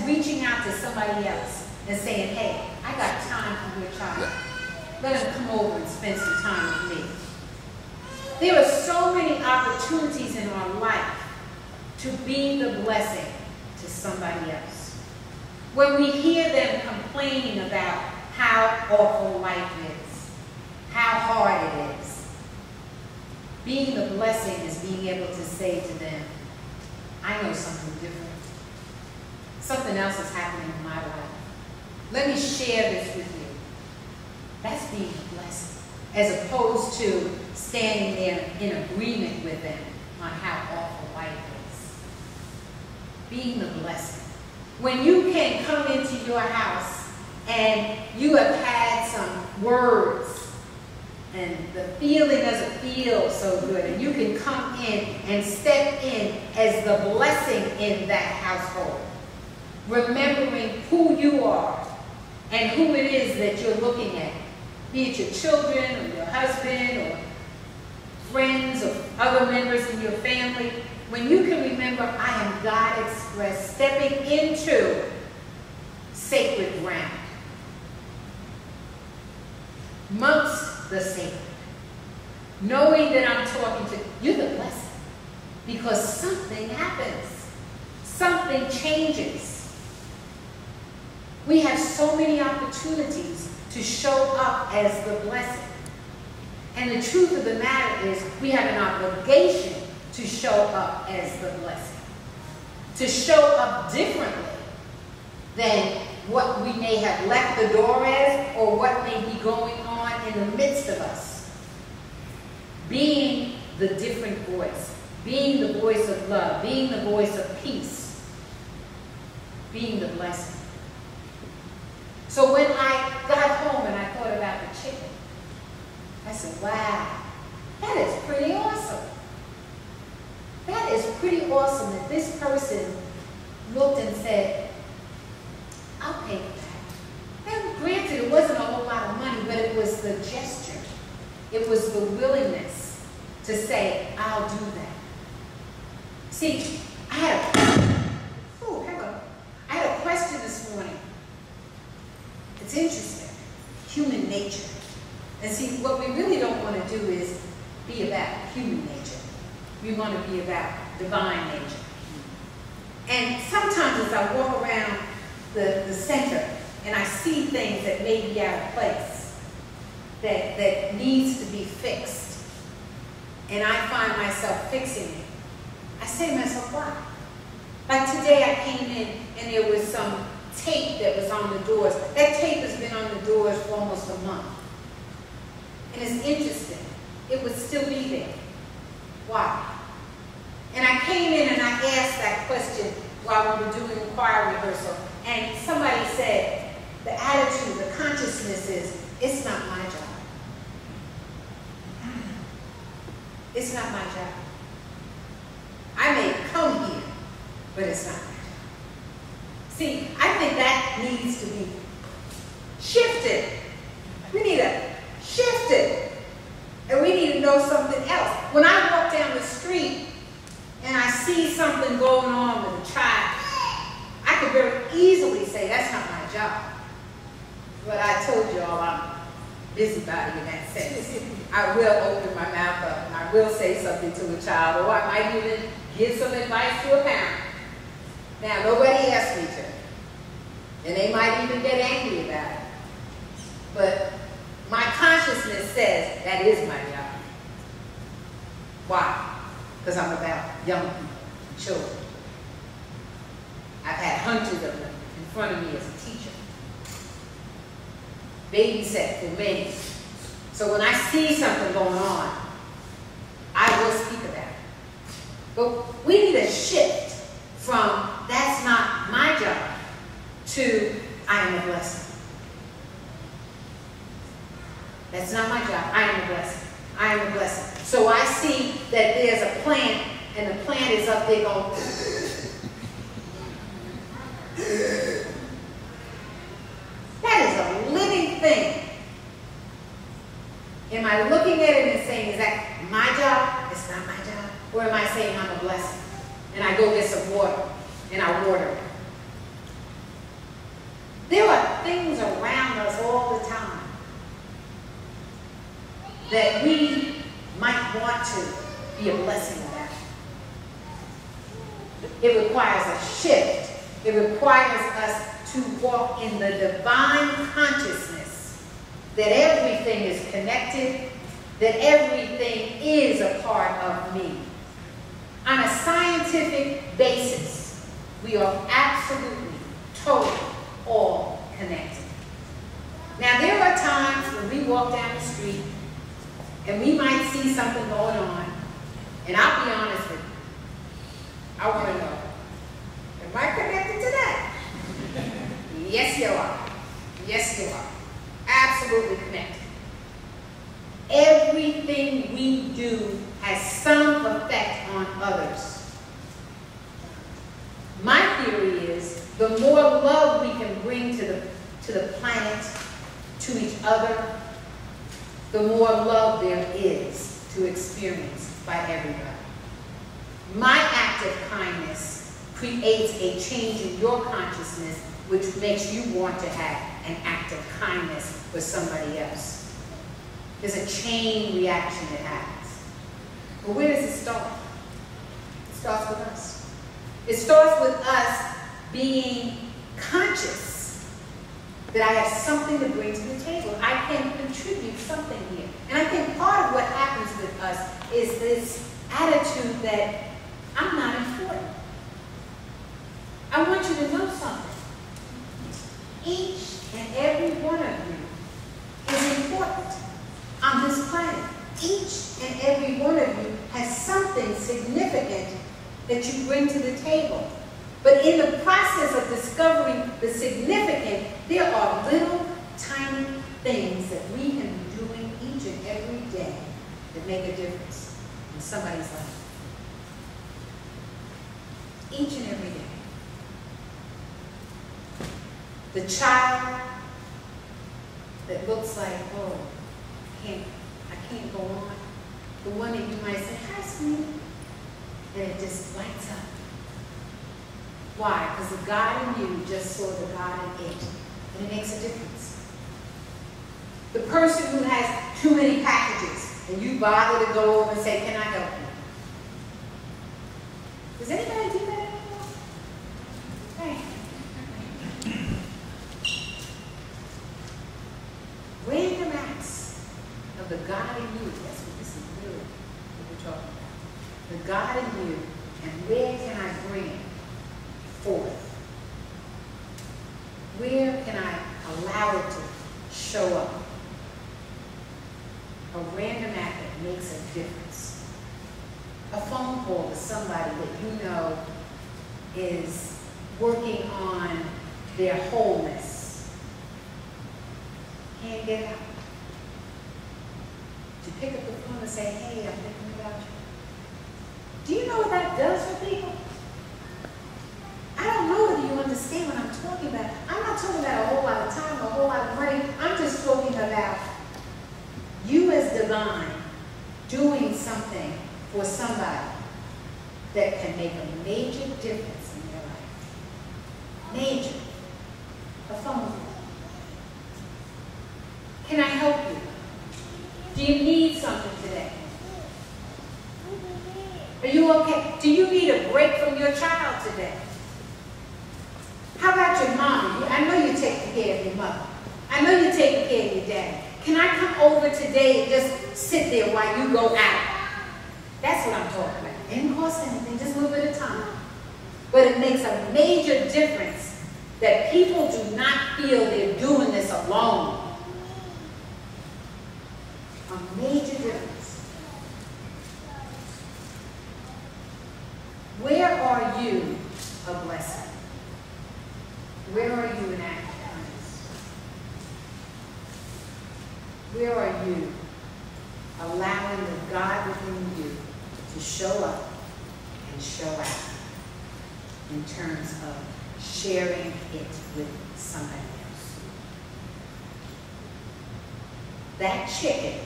reaching out to somebody else and saying, hey, I got time for your child. Let him come over and spend some time with me. There are so many opportunities in our life to be the blessing to somebody else. When we hear them complaining about how awful life is, how hard it is, being the blessing is being able to say to them, I know something different. Something else is happening in my life. Let me share this with you. That's being a blessing, as opposed to standing there in agreement with them on how awful life is. Being the blessing. When you can come into your house and you have had some words and the feeling doesn't feel so good, and you can come in and step in as the blessing in that household, remembering who you are and who it is that you're looking at, be it your children or your husband or friends or other members in your family. When you can remember, I am God express, stepping into sacred ground, amongst the sacred, knowing that I'm talking to you're the blessing, because something happens, something changes. We have so many opportunities to show up as the blessing. And the truth of the matter is, we have an obligation to show up as the blessing, to show up differently than what we may have left the door as, or what may be going on in the midst of us. Being the different voice, being the voice of love, being the voice of peace, being the blessing. So when I got home and I thought about the chicken, I said, wow, that is pretty awesome. That is pretty awesome that this person looked and said, I'll pay for that. And granted, it wasn't a whole lot of money, but it was the gesture. It was the willingness to say, I'll do that. See, I had a question this morning. It's interesting, human nature. And see, what we really don't want to do is be about human nature. We want to be about divine nature. And sometimes as I walk around the center and I see things that may be out of place, that needs to be fixed, and I find myself fixing it, I say to myself, why? Like today I came in and there was some tape that was on the doors. That tape has been on the doors for almost a month. And it's interesting. It would still be there. Why? And I came in and I asked that question while we were doing the choir rehearsal. And somebody said, the attitude, the consciousness is, it's not my job. It's not my job. I may come here, but it's not my job. See, I think that needs to be shifted. We need to shift it. And we need to know something else. When I walk down the street and I see something going on with a child, I could very easily say, that's not my job. But I told you all I'm a busybody in that sense. I will open my mouth up and I will say something to a child, or I might even give some advice to a parent. Now, nobody asked me to. And they might even get angry about it. But my consciousness says that is my job. Why? Because I'm about young people, children. I've had hundreds of them in front of me as a teacher. Babysat for many. So when I see something going on, I will speak about it. But we need a shift from that's not my job to I am a blessing. That's not my job. I am a blessing. I am a blessing. So I see that there's a plant, and the plant is up there going, that is a living thing. Am I looking at it and saying, is that my job? It's not my job. Or am I saying I'm a blessing? And I go get some water, and I water it. There are things around us all the time that we might want to be a blessing about. It requires a shift. It requires us to walk in the divine consciousness that everything is connected, that everything is a part of me. On a scientific basis, we are absolutely, totally, all connected. Now, there are times when we walk down the street and we might see something going on, and I'll be honest with you, I want to know, am I connected to that? Yes, you are. Yes, you are. Absolutely connected. Everything we do has some effect on others. My theory is the more love we can bring to the planet, to each other, the more love there is to experience by everybody. My act of kindness creates a change in your consciousness, which makes you want to have an act of kindness for somebody else. There's a chain reaction that happens. But where does it start? It starts with us. It starts with us being conscious that I have something to bring to the table. I can contribute something here. And I think part of what happens with us is this attitude that I'm not important. I want you to know something. Each and every one of you is important on this planet. Each and every one of you has something significant that you bring to the table. But in the process of discovering the significant, there are little tiny things that we can be doing each and every day that make a difference in somebody's life. Each and every day. The child that looks like, oh, I can't go on. The one that you might say, hi, sweetie. And it just lights up. Why? Because the God in you just saw the God in it. And it makes a difference. The person who has too many packages and you bother to go over and say, can I help you? Does anybody do that anymore? Hey. Random acts of the God in you. That's what this is really what we're talking about. The God in you, and where can I bring it forth? Where can I allow it to show up? A random act that makes a difference. A phone call to somebody that you know is working on their wholeness. Can't get out. To pick up the phone and say, hey, I'm thinking about you. Do you know what that does for people? I don't know whether you understand what I'm talking about. I'm not talking about a whole lot of time, a whole lot of money. I'm just talking about you as divine doing something for somebody that can make a major difference in their life. Major. A phone call. Can I help you? Do you need something today? Are you okay? Do you need a break from your child today? How about your mom? I know you're taking care of your mother. I know you're taking care of your dad. Can I come over today and just sit there while you go out? That's what I'm talking about. It didn't cost anything, just a little bit of time. But it makes a major difference that people do not feel they're doing this alone. A major difference. Where are you a blessing? Where are you an act of kindness? Where are you allowing the God within you to show up and show out in terms of sharing it with somebody else? That chicken